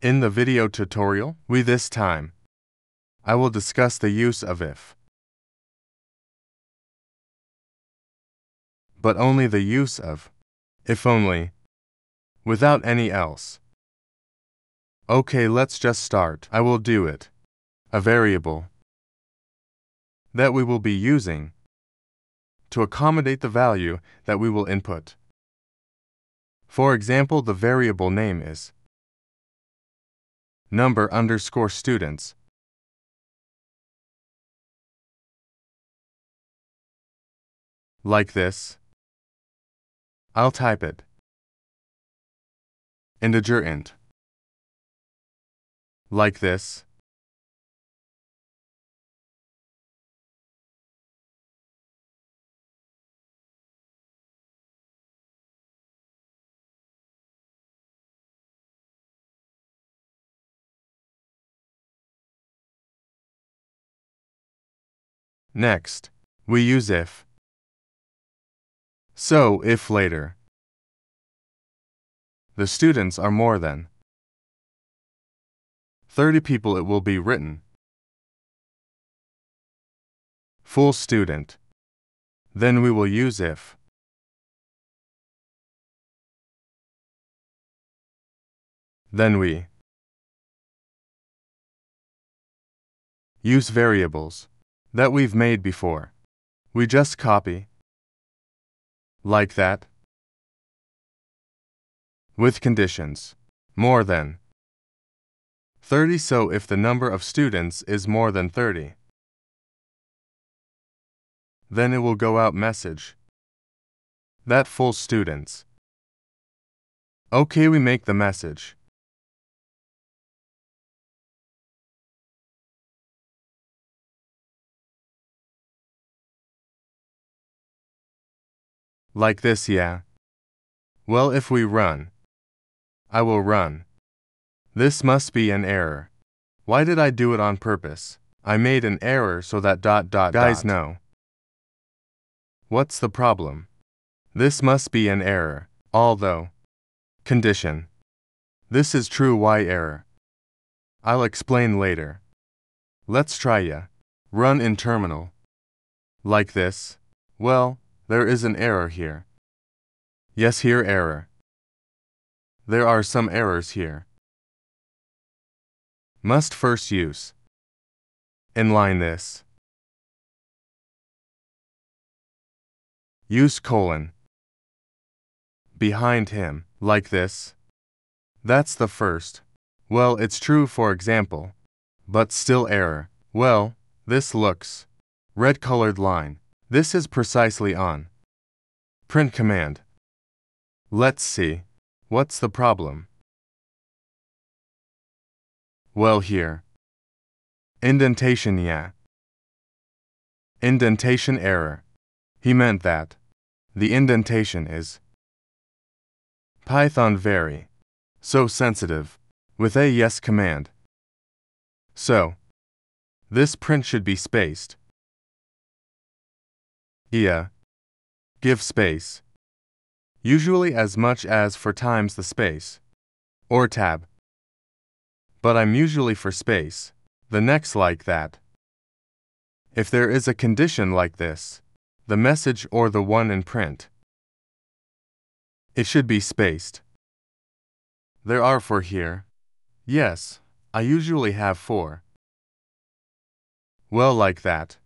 In the video tutorial, this time, I will discuss the use of if. But only the use of if only, without any else. Okay, let's just start. I will do it. A variable that we will be using to accommodate the value that we will input. For example, the variable name is number_students. Like this. I'll type it. Integer int. Like this. Next, we use if. So, if later the students are more than 30 people, it will be written full student. Then we will use if. Then we use variables that we've made before. We just copy like that with conditions more than 30. So if the number of students is more than 30, then it will go out message that full students. Okay, we make the message like this, yeah. Well, if we run, I will run. This must be an error. Why did I do it on purpose? I made an error so that guys know. What's the problem? This must be an error. Although condition. This is true. Why error? I'll explain later. Let's try ya. Run in terminal. Like this. Well, there is an error here. Yes, here error. There are some errors here. Must first use. Inline this. Use colon. Behind him, like this. That's the first. Well, it's true for example. But still error. Well, this looks. Red colored line. This is precisely on. Print command. Let's see. What's the problem? Well, here. Indentation, yeah. Indentation error. He meant that the indentation is Python very so sensitive with a yes command. So, this print should be spaced. Yeah. Give space. Usually as much as 4 times the space. Or tab. But I'm usually for space. The next like that. If there is a condition like this, the message or the one in print, it should be spaced. There are 4 here. Yes, I usually have 4. Well, like that.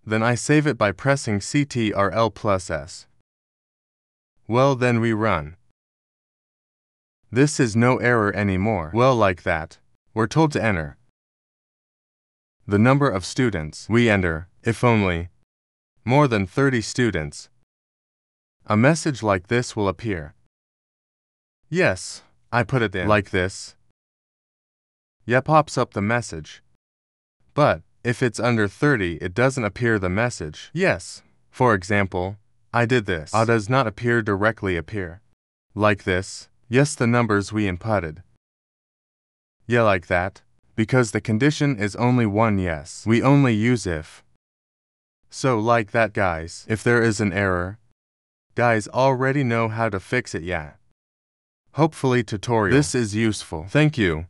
Then I save it by pressing Ctrl+S. Well, then we run. This is no error anymore. Well, like that. We're told to enter the number of students. We enter, if only, more than 30 students. A message like this will appear. Yes, I put it in. Like this. Yeah, pops up the message. But, if it's under 30, it doesn't appear the message. Yes. For example, I did this. Does not appear directly appear. Like this. Yes, the numbers we inputted. Yeah, like that. Because the condition is only one yes. We only use if. So like that, guys. If there is an error, guys already know how to fix it, yeah. Hopefully tutorial. This is useful. Thank you.